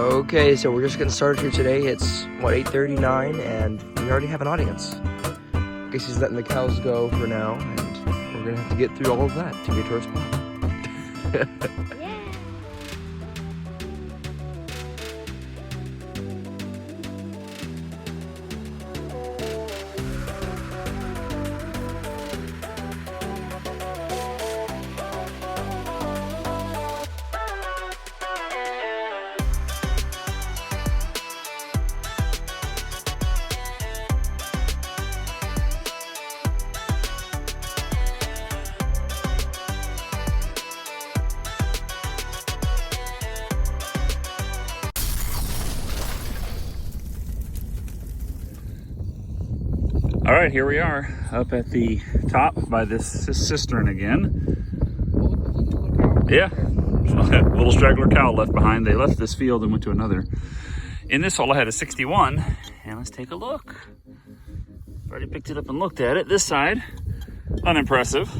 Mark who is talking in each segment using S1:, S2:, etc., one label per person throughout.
S1: Okay, so we're just getting started here today. It's, what, 8:39, and we already have an audience. I guess he's letting the cows go for now, and we're gonna have to get through all of that to get to our spot.
S2: All right, here we are up at the top by this cistern again. Yeah, little straggler cow left behind. They left this field and went to another. In this hole I had a 61, and let's take a look. Already picked it up and looked at it. This side, unimpressive,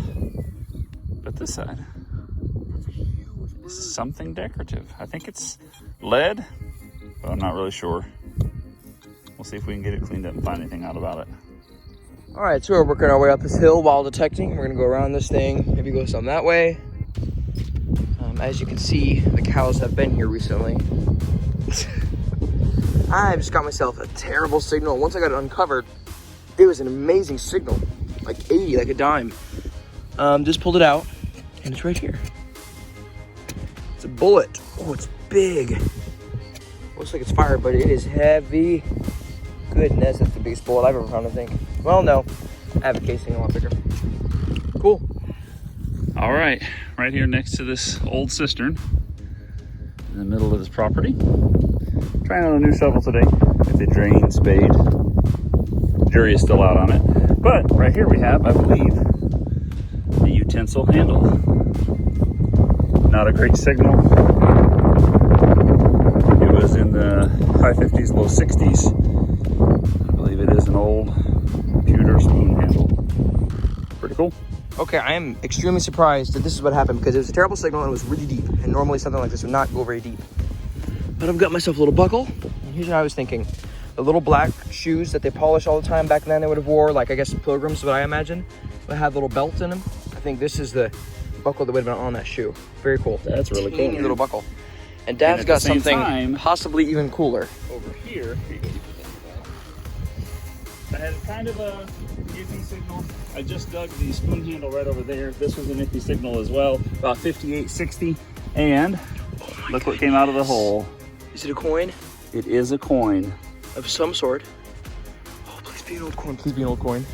S2: but this side, something decorative. I think it's lead, but I'm not really sure. We'll see if we can get it cleaned up and find anything out about it.
S1: All right, so we're working our way up this hill while detecting. We're gonna go around this thing, maybe go some that way. As you can see, the cows have been here recently. I just got myself a terrible signal. Once I got it uncovered, it was an amazing signal, like 80, like a dime. Just pulled it out, and it's right here. It's a bullet. Oh, it's big. Looks like it's fired, but it is heavy. Goodness, that's the biggest bullet I've ever found, I think. Well, no, I have a casing a lot bigger. Cool.
S2: All right, right here next to this old cistern in the middle of this property. Trying out a new shovel today. It's a drain spade. Jury is still out on it. But right here we have, I believe, a utensil handle. Not a great signal. It was in the high 50s, low 60s. I believe it is an old pewter spoon handle. Pretty cool.
S1: Okay, I am extremely surprised that this is what happened because it was a terrible signal and it was really deep. And normally something like this would not go very deep. But I've got myself a little buckle. And here's what I was thinking. The little black shoes that they polish all the time back then they would have wore, like I guess pilgrims, what I imagine, would have little belts in them. I think this is the buckle that would have been on that shoe. Very cool.
S2: That's really cool.
S1: Teeny little buckle. And Dad's got something possibly even cooler.
S2: Over here, I had kind of a iffy signal. I just dug the spoon handle right over there. This was an iffy signal as well, about 58, 60. And look what came out of the hole.
S1: Is it a coin?
S2: It is a coin.
S1: Of some sort. Oh, please be an old coin. Please be an old coin.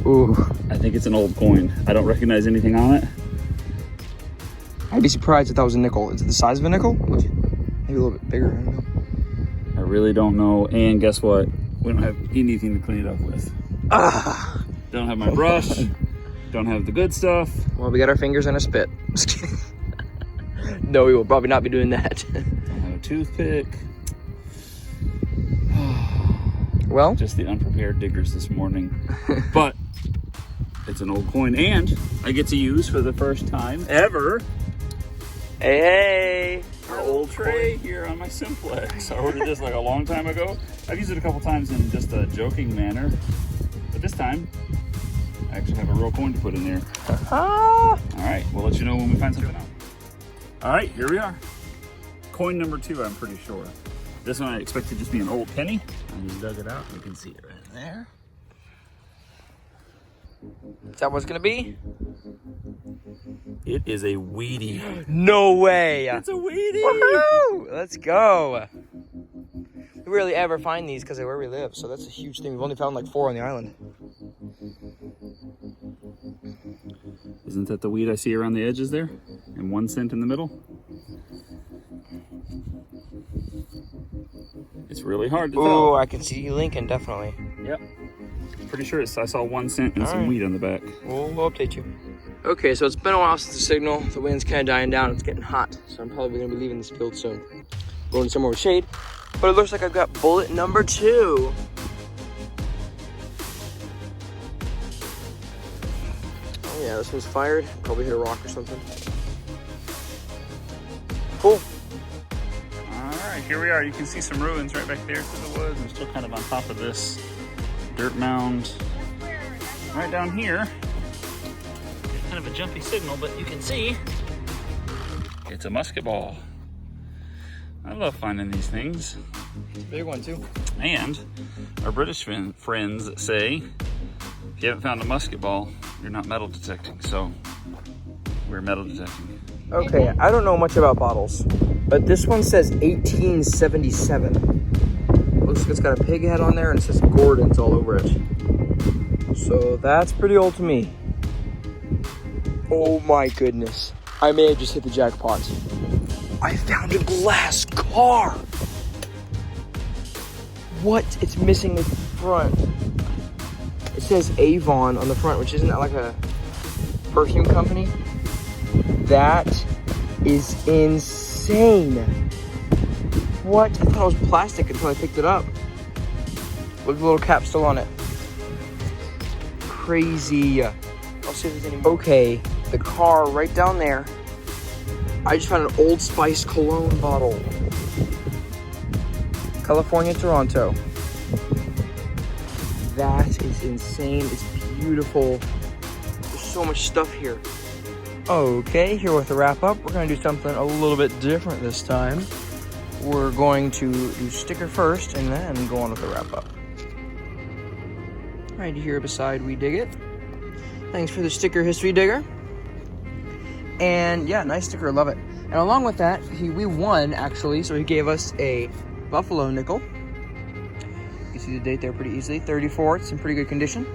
S1: Ooh.
S2: I think it's an old coin. I don't recognize anything on it.
S1: I'd be surprised if that was a nickel. Is it the size of a nickel? Maybe a little bit bigger. I don't know.
S2: I really don't know. And guess what? We don't have anything to clean it up with.
S1: Ah.
S2: Don't have my brush. Don't have the good stuff.
S1: Well, we got our fingers and a spit. Just kidding. No, we will probably not be doing that.
S2: Don't have a toothpick.
S1: Well,
S2: just the unprepared diggers this morning. But it's an old coin, and I get to use for the first time ever.
S1: Hey,
S2: our old tray here on my Simplex. I ordered this like a long time ago. I've used it a couple times in just a joking manner, but this time I actually have a real coin to put in there. All right, we'll let you know when we find something out. All right, here we are. Coin number 2, I'm pretty sure. This one I expect to just be an old penny. I just dug it out. You can see it right there.
S1: Is that what it's gonna be?
S2: It is a weedy.
S1: No way!
S2: It's a weedy!
S1: Woohoo! Let's go! We rarely ever find these because of where we live, so that's a huge thing. We've only found like 4 on the island.
S2: Isn't that the weed I see around the edges there? And 1 cent in the middle? It's really hard to tell.
S1: Oh, I can see Lincoln, definitely.
S2: Yep. Pretty sure I saw 1 cent and some weed on the back.
S1: We'll update you. Okay, so it's been a while since the signal. The wind's kind of dying down. It's getting hot, so I'm probably going to be leaving this field soon. Going somewhere with shade. But it looks like I've got bullet number 2. Oh yeah, this one's fired. Probably hit a rock or something. Cool.
S2: All right, here we are. You can see some ruins right back there through the woods. I'm still kind of on top of this dirt mound. Right down here, kind of a jumpy signal, but you can see it's a musket ball. I love finding these things.
S1: Big one too.
S2: And our British friends say, if you haven't found a musket ball, you're not metal detecting. So we're metal detecting.
S1: Okay, I don't know much about bottles, but this one says 1877. Looks like it's got a pig head on there and it says Gordon's all over it. So that's pretty old to me. Oh my goodness. I may have just hit the jackpot. I found a glass car. What? It's missing the front. It says Avon on the front, which isn't that like a perfume company? That is insane. What? I thought it was plastic until I picked it up. With a little cap still on it. Crazy. I'll see if there's any more. Okay, the car right down there. I just found an Old Spice cologne bottle. California, Toronto. That is insane. It's beautiful. There's so much stuff here. Okay, here with the wrap up, we're gonna do something a little bit different this time. We're going to do sticker first and then go on with the wrap up. Right here beside We Dig It. Thanks for the sticker, History Digger. And yeah, nice sticker, love it. And along with that, we won actually, so he gave us a buffalo nickel. You can see the date there pretty easily, 34, it's in pretty good condition.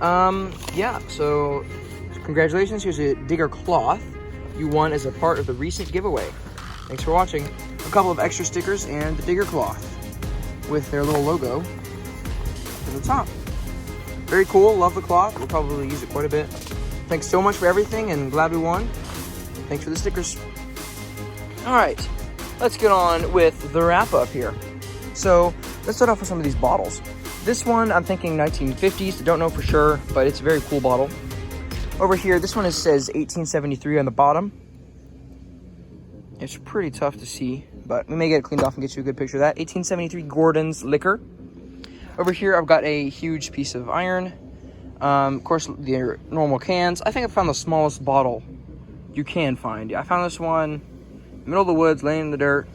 S1: Yeah, so congratulations, here's a Digger cloth. You won as a part of the recent giveaway. Thanks for watching. A couple of extra stickers and the Digger cloth with their little logo at the top. Very cool, love the cloth. We'll probably use it quite a bit. Thanks so much for everything and glad we won. Thanks for the stickers. All right, let's get on with the wrap up here. So let's start off with some of these bottles. This one, I'm thinking 1950s. I don't know for sure, but it's a very cool bottle. Over here, this one says 1873 on the bottom. It's pretty tough to see, but we may get it cleaned off and get you a good picture of that. 1873 Gordon's Liquor. Over here, I've got a huge piece of iron. Of course, the normal cans. I think I found the smallest bottle you can find. I found this one in the middle of the woods, laying in the dirt.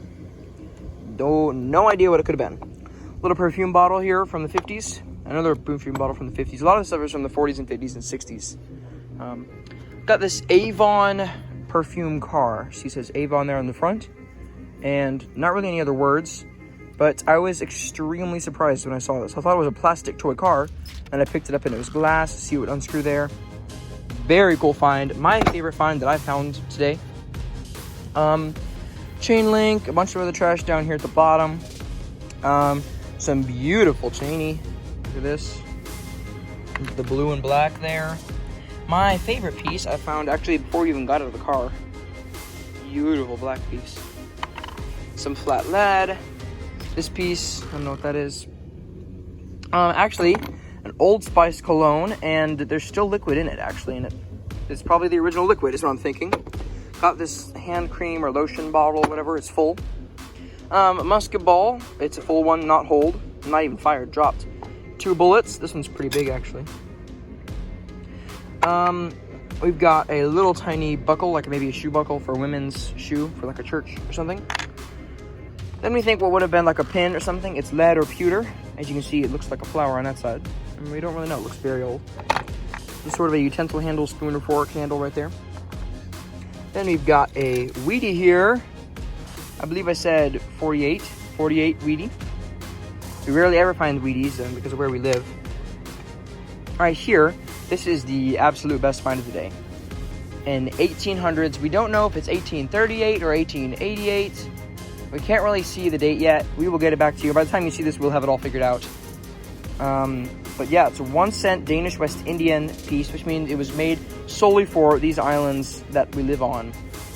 S1: No idea what it could have been. Little perfume bottle here from the 50s. Another perfume bottle from the 50s. A lot of stuff is from the 40s and 50s and 60s. Got this Avon perfume car. She says Avon there on the front. And not really any other words. But I was extremely surprised when I saw this. I thought it was a plastic toy car. And I picked it up and it was glass. See what unscrew there. Very cool find. My favorite find that I found today. Chain link. A bunch of other trash down here at the bottom. Some beautiful chainy. Look at this. The blue and black there. My favorite piece I found actually before we even got out of the car. Beautiful black piece. Some flat lead. This piece, I don't know what that is. Actually, an Old Spice cologne, and there's still liquid in it, actually, and it's probably the original liquid, is what I'm thinking. Got this hand cream or lotion bottle, whatever, it's full. Musket ball, it's a full one, not hold, not even fired, dropped. 2 bullets, this one's pretty big, actually. We've got a little tiny buckle, like maybe a shoe buckle for a women's shoe, for like a church or something. Then we think what would have been like a pin or something. It's lead or pewter. As you can see, it looks like a flower on that side. And we don't really know, it looks very old. It's sort of a utensil handle, spoon or fork handle right there. Then we've got a Wheatie here. I believe I said 48 Wheatie. We rarely ever find Wheaties because of where we live. Right here, this is the absolute best find of the day. In 1800s, we don't know if it's 1838 or 1888. We can't really see the date yet. We will get it back to you. By the time you see this, we'll have it all figured out. But yeah, it's a 1 cent Danish West Indian piece, which means it was made solely for these islands that we live on.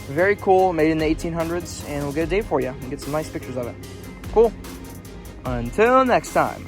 S1: Very cool, made in the 1800s, and we'll get a date for you and get some nice pictures of it. Cool. Until next time.